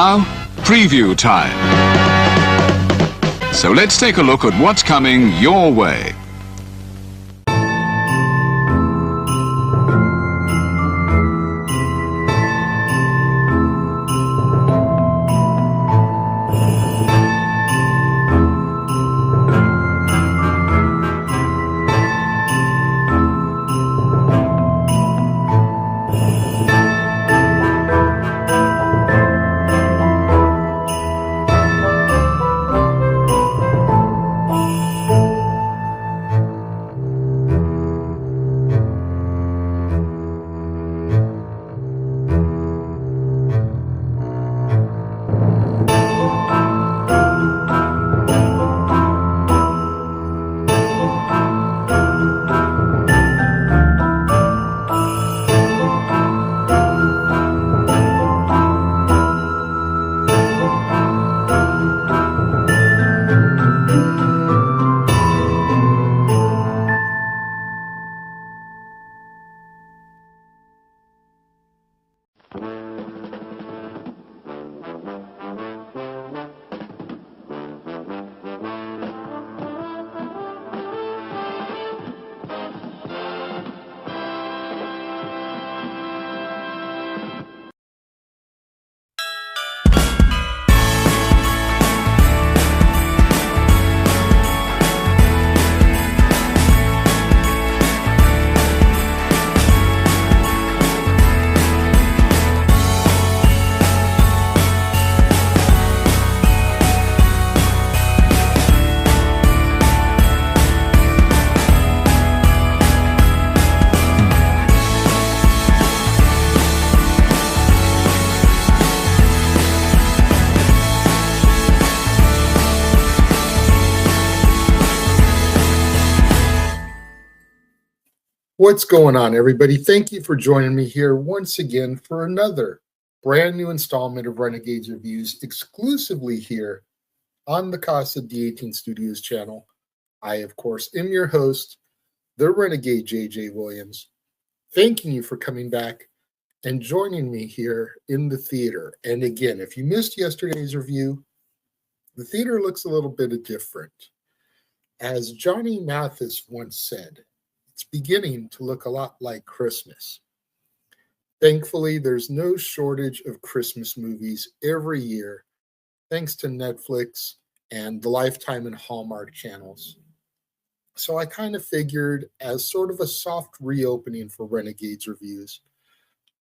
now, preview time. So let's take a look at what's coming your way. What's going on, everybody? Thank you for joining me here once again for another brand new installment of Renegades Reviews, exclusively here on the Casa D18 Studios channel. I, of course, am your host, the Renegade J.J. Williams, thanking you for coming back and joining me here in the theater. And again, if you missed yesterday's review, the theater looks a little bit different. As Johnny Mathis once said, it's beginning to look a lot like Christmas. Thankfully, there's no shortage of Christmas movies every year, thanks to Netflix and the Lifetime and Hallmark channels. So I kind of figured, as sort of a soft reopening for Renegades Reviews,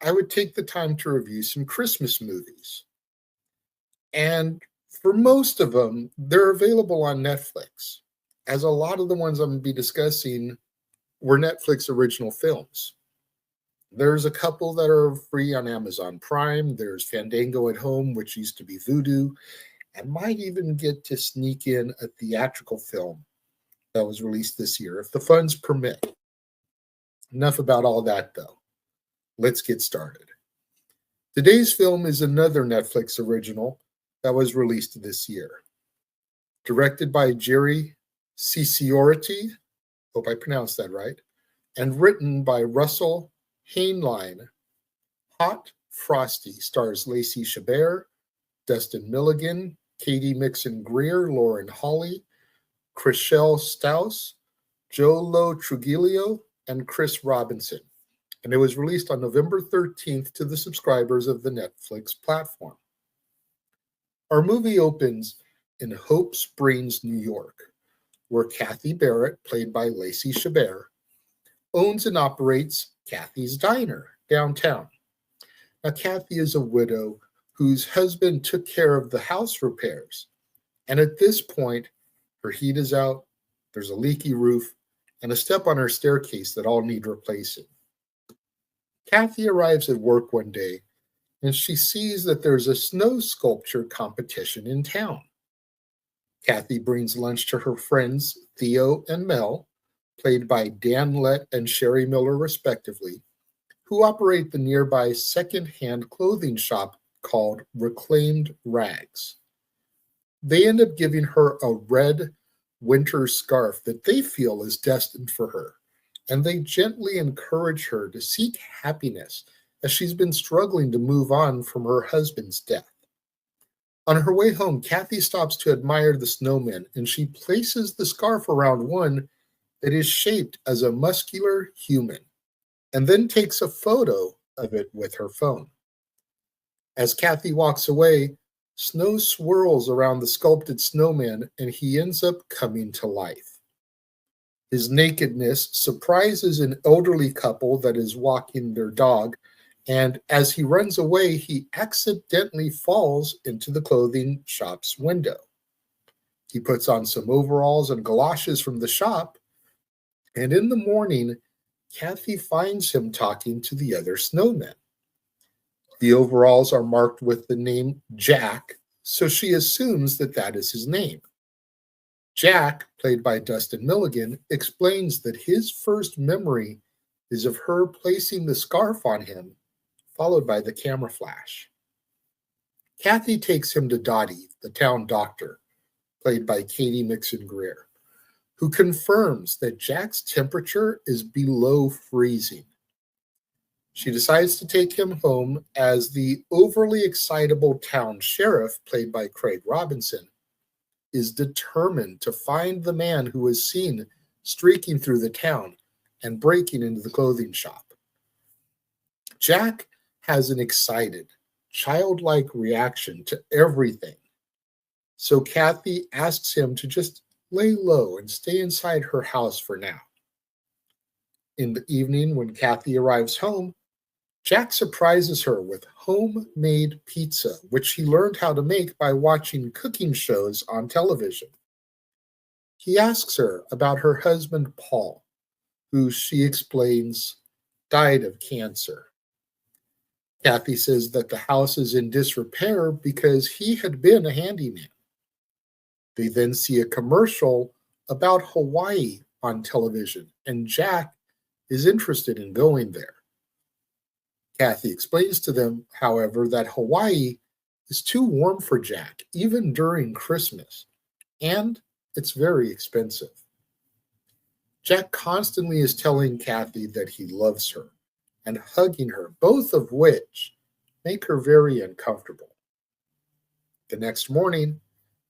I would take the time to review some Christmas movies. And for most of them, they're available on Netflix, as a lot of the ones I'm going to be discussing were Netflix original films. There's a couple that are free on Amazon Prime. There's Fandango at Home, which used to be Vudu, and might even get to sneak in a theatrical film that was released this year, if the funds permit. Enough about all that, though. Let's get started. Today's film is another Netflix original that was released this year. Directed by Jerry Cinciorati, hope I pronounced that right, and written by Russell Hainline. Hot Frosty stars Lacey Chabert, Dustin Milligan, Katie Mixon-Greer, Lauren Hawley, Chriselle Staus, Joe Trujillo, and Chris Robinson. And it was released on November 13th to the subscribers of the Netflix platform. Our movie opens in Hope Springs, New York, where Kathy Barrett, played by Lacey Chabert, owns and operates Kathy's Diner downtown. Now, Kathy is a widow whose husband took care of the house repairs. And at this point, her heat is out, there's a leaky roof, and a step on her staircase that all need replacing. Kathy arrives at work one day, and she sees that there's a snow sculpture competition in town. Kathy brings lunch to her friends Theo and Mel, played by Dan Lett and Sherry Miller respectively, who operate the nearby second-hand clothing shop called Reclaimed Rags. They end up giving her a red winter scarf that they feel is destined for her, and they gently encourage her to seek happiness as she's been struggling to move on from her husband's death. On her way home, Kathy stops to admire the snowman, and she places the scarf around one that is shaped as a muscular human, and then takes a photo of it with her phone. As Kathy walks away, snow swirls around the sculpted snowman, and he ends up coming to life. His nakedness surprises an elderly couple that is walking their dog, and as he runs away, he accidentally falls into the clothing shop's window. He puts on some overalls and galoshes from the shop, and in the morning, Kathy finds him talking to the other snowmen. The overalls are marked with the name Jack, so she assumes that that is his name. Jack, played by Dustin Milligan, explains that his first memory is of her placing the scarf on him, followed by the camera flash. Kathy takes him to Dottie, the town doctor, played by Katie Mixon-Greer, who confirms that Jack's temperature is below freezing. She decides to take him home as the overly excitable town sheriff, played by Craig Robinson, is determined to find the man who was seen streaking through the town and breaking into the clothing shop. Jack has an excited, childlike reaction to everything, so Kathy asks him to just lay low and stay inside her house for now. In the evening, when Kathy arrives home, Jack surprises her with homemade pizza, which he learned how to make by watching cooking shows on television. He asks her about her husband, Paul, who she explains died of cancer. Kathy says that the house is in disrepair because he had been a handyman. They then see a commercial about Hawaii on television, and Jack is interested in going there. Kathy explains to them, however, that Hawaii is too warm for Jack, even during Christmas, and it's very expensive. Jack constantly is telling Kathy that he loves her and hugging her, both of which make her very uncomfortable. The next morning,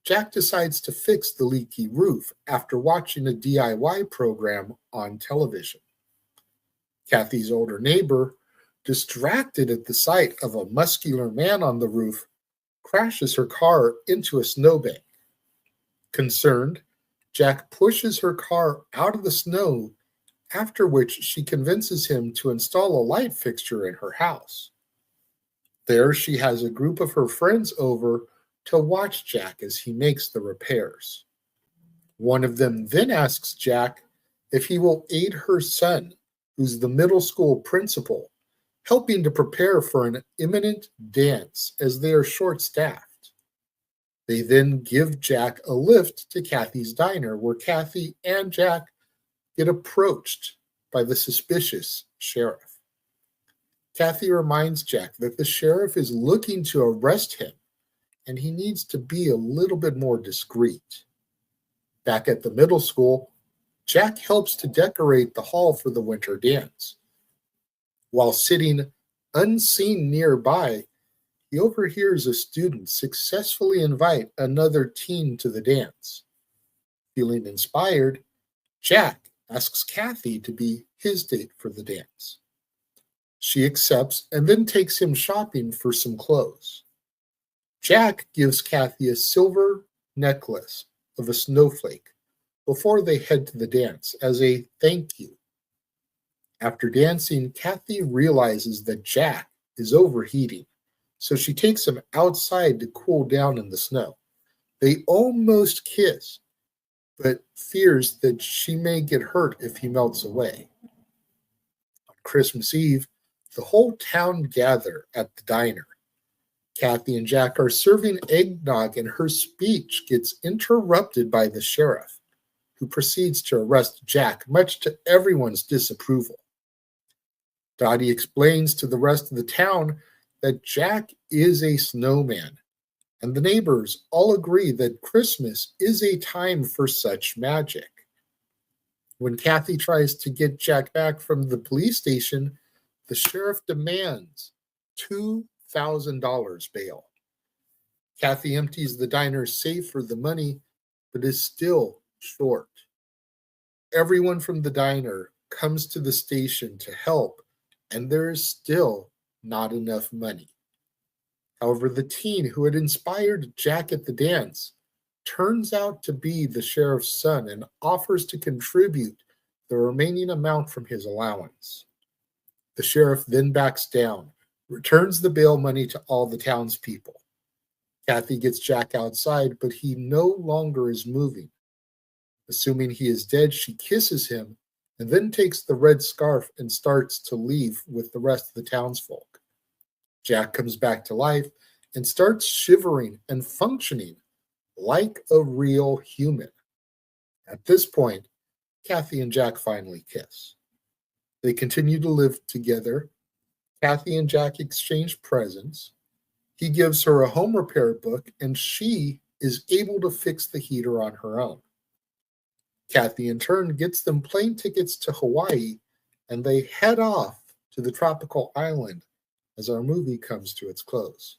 Jack decides to fix the leaky roof after watching a DIY program on television. Kathy's older neighbor, distracted at the sight of a muscular man on the roof, crashes her car into a snowbank. Concerned, Jack pushes her car out of the snow, after which she convinces him to install a light fixture in her house. There, she has a group of her friends over to watch Jack as he makes the repairs. One of them then asks Jack if he will aid her son, who's the middle school principal, helping to prepare for an imminent dance as they are short-staffed. They then give Jack a lift to Kathy's diner, where Kathy and Jack get approached by the suspicious sheriff. Kathy reminds Jack that the sheriff is looking to arrest him, and he needs to be a little bit more discreet. Back at the middle school, Jack helps to decorate the hall for the winter dance. While sitting unseen nearby, he overhears a student successfully invite another teen to the dance. Feeling inspired, Jack asks Kathy to be his date for the dance. She accepts and then takes him shopping for some clothes. Jack gives Kathy a silver necklace of a snowflake before they head to the dance as a thank you. After dancing, Kathy realizes that Jack is overheating, so she takes him outside to cool down in the snow. They almost kiss, but fears that she may get hurt if he melts away. On Christmas Eve, the whole town gather at the diner. Kathy and Jack are serving eggnog, and her speech gets interrupted by the sheriff, who proceeds to arrest Jack, much to everyone's disapproval. Dottie explains to the rest of the town that Jack is a snowman, and the neighbors all agree that Christmas is a time for such magic. When Kathy tries to get Jack back from the police station, the sheriff demands $2,000 bail. Kathy empties the diner's safe for the money, but is still short. Everyone from the diner comes to the station to help, and there is still not enough money. However, the teen who had inspired Jack at the dance turns out to be the sheriff's son and offers to contribute the remaining amount from his allowance. The sheriff then backs down, returns the bail money to all the townspeople. Kathy gets Jack outside, but he no longer is moving. Assuming he is dead, she kisses him and then takes the red scarf and starts to leave with the rest of the townsfolk. Jack comes back to life and starts shivering and functioning like a real human. At this point, Kathy and Jack finally kiss. They continue to live together. Kathy and Jack exchange presents. He gives her a home repair book, and she is able to fix the heater on her own. Kathy, in turn, gets them plane tickets to Hawaii, and they head off to the tropical island as our movie comes to its close.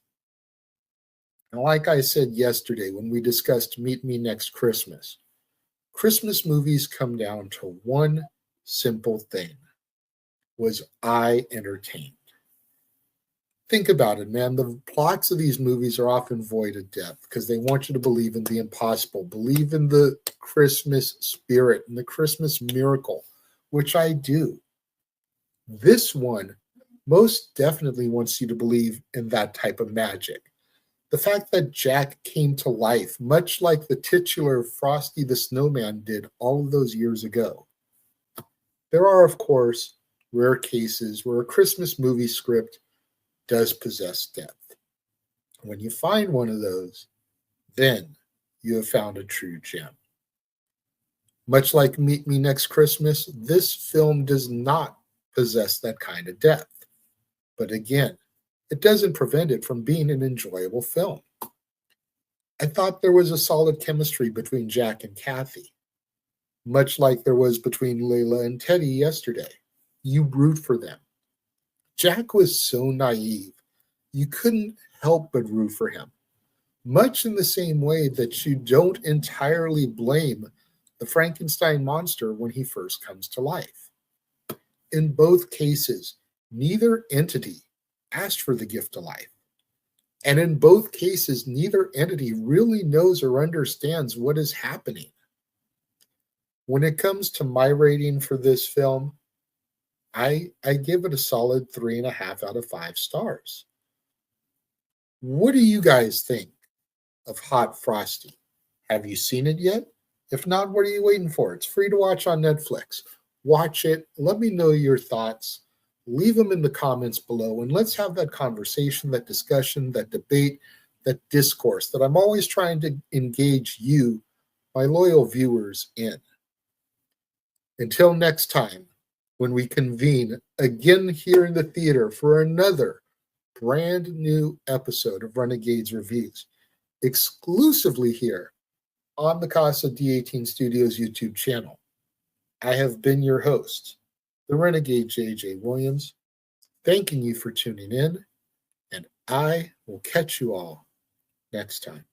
And like I said yesterday when we discussed Meet Me Next Christmas, Christmas movies come down to one simple thing. Was I entertained? Think about it, man. The plots of these movies are often void of depth because they want you to believe in the impossible, believe in the Christmas spirit and the Christmas miracle, which I do. This one most definitely wants you to believe in that type of magic. The fact that Jack came to life, much like the titular Frosty the Snowman did all of those years ago. There are, of course, rare cases where a Christmas movie script does possess depth. When you find one of those, then you have found a true gem. Much like Meet Me Next Christmas, this film does not possess that kind of depth. But again, it doesn't prevent it from being an enjoyable film. I thought there was a solid chemistry between Jack and Kathy, much like there was between Layla and Teddy yesterday. You root for them. Jack was so naive, you couldn't help but root for him, much in the same way that you don't entirely blame the Frankenstein monster when he first comes to life. In both cases, neither entity asked for the gift of life. And in both cases, neither entity really knows or understands what is happening. When it comes to my rating for this film, I give it a solid 3.5 out of 5 stars. What do you guys think of Hot Frosty? Have you seen it yet? If not, what are you waiting for? It's free to watch on Netflix. Watch it. Let me know your thoughts. Leave them in the comments below, and let's have that conversation, that discussion, that debate, that discourse that I'm always trying to engage you, my loyal viewers, in. Until next time, when we convene again here in the theater for another brand new episode of Renegades Reviews, exclusively here on the Casa D18 Studios YouTube channel. I have been your host, the Renegade J.J. Williams, thanking you for tuning in, and I will catch you all next time.